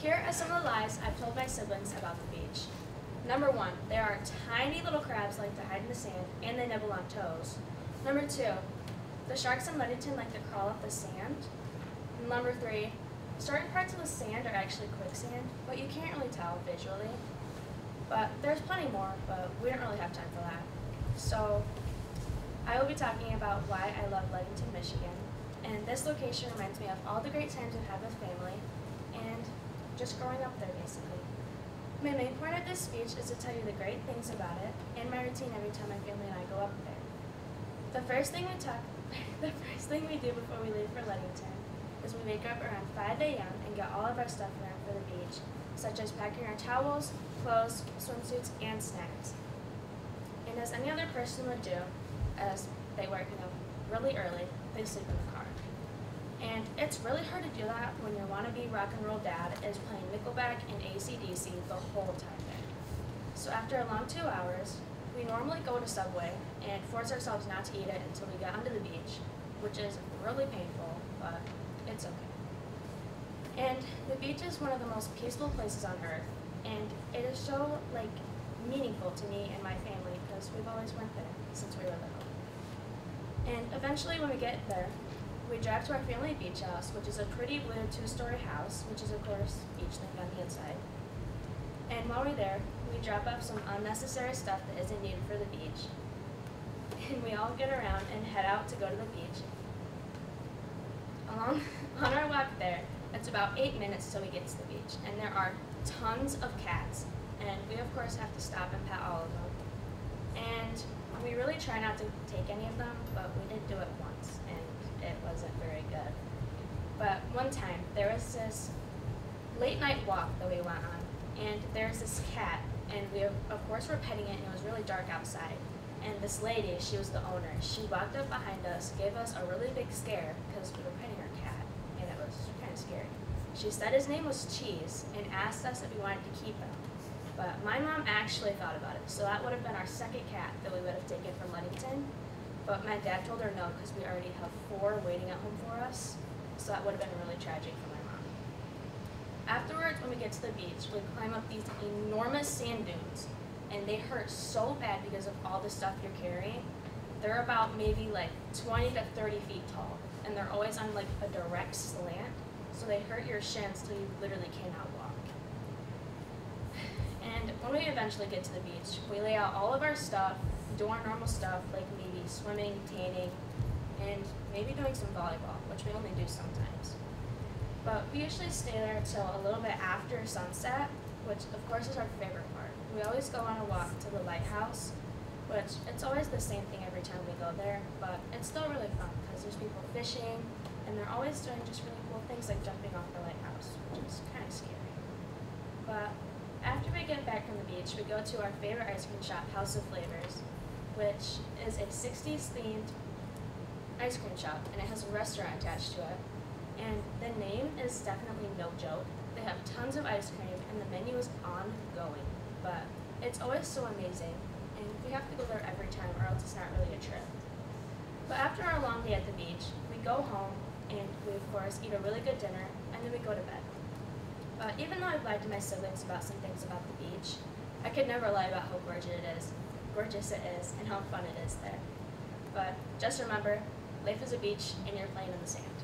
Here are some of the lies I've told my siblings about the beach. Number 1, there are tiny little crabs like to hide in the sand and they nibble on toes. Number 2, the sharks in Ludington like to crawl up the sand. And number 3, certain parts of the sand are actually quicksand, but you can't really tell visually. But there's plenty more, but we don't really have time for that. So I will be talking about why I love Ludington, Michigan. And this location reminds me of all the great times I've had with family and just growing up there, basically. My main point of this speech is to tell you the great things about it and my routine every time my family and I go up there. The first thing we do before we leave for Ludington is we wake up around 5 a.m. and get all of our stuff around for the beach, such as packing our towels, clothes, swimsuits, and snacks. And as any other person would do, as they work, really early, they sleep in the car. And it's really hard to do that when your wannabe rock and roll dad is playing Nickelback and AC/DC the whole time there. So after a long 2 hours, we normally go to Subway and force ourselves not to eat it until we get onto the beach, which is really painful, but it's okay. And the beach is one of the most peaceful places on earth, and it is so meaningful to me and my family because we've always went there since we were little. And eventually when we get there, we drive to our family beach house, which is a pretty blue 2-story house, which is of course beach themed on the inside. And while we're there, we drop off some unnecessary stuff that isn't needed for the beach. And we all get around and head out to go to the beach. On our walk there, it's about 8 minutes till we get to the beach, and there are tons of cats, and we of course have to stop and pet all of them. And we really try not to take any of them, but we did do it once, and it wasn't very good. But one time, there was this late night walk that we went on, and there was this cat, and we of course were petting it, and it was really dark outside. And this lady, she was the owner, she walked up behind us, gave us a really big scare because we were petting her cat, and it was kind of scary. She said his name was Cheese and asked us if we wanted to keep him. But my mom actually thought about it, so that would have been our second cat that we would have taken from Ludington. But my dad told her no because we already have 4 waiting at home for us, so that would have been really tragic for my mom. Afterwards, when we get to the beach, we climb up these enormous sand dunes, and they hurt so bad because of all the stuff you're carrying. They're about maybe 20 to 30 feet tall, and they're always on a direct slant, so they hurt your shins till you literally cannot walk. And when we eventually get to the beach, we lay out all of our stuff, do our normal stuff like maybe swimming, tanning, and maybe doing some volleyball, which we only do sometimes. But we usually stay there till a little bit after sunset, which of course is our favorite part. We always go on a walk to the lighthouse, which it's always the same thing every time we go there, but it's still really fun because there's people fishing, and they're always doing just really cool things like jumping off the lighthouse, which is kind of scary. But after we get back from the beach, we go to our favorite ice cream shop, House of Flavors, which is a 60s themed ice cream shop, and it has a restaurant attached to it. And the name is definitely no joke. They have tons of ice cream, and the menu is ongoing, but it's always so amazing, and we have to go there every time or else it's not really a trip. But after our long day at the beach, we go home, and we of course eat a really good dinner, and then we go to bed. But even though I've lied to my siblings about some things about the beach, I could never lie about how gorgeous it is, and how fun it is there. But just remember, life is a beach, and you're playing in the sand.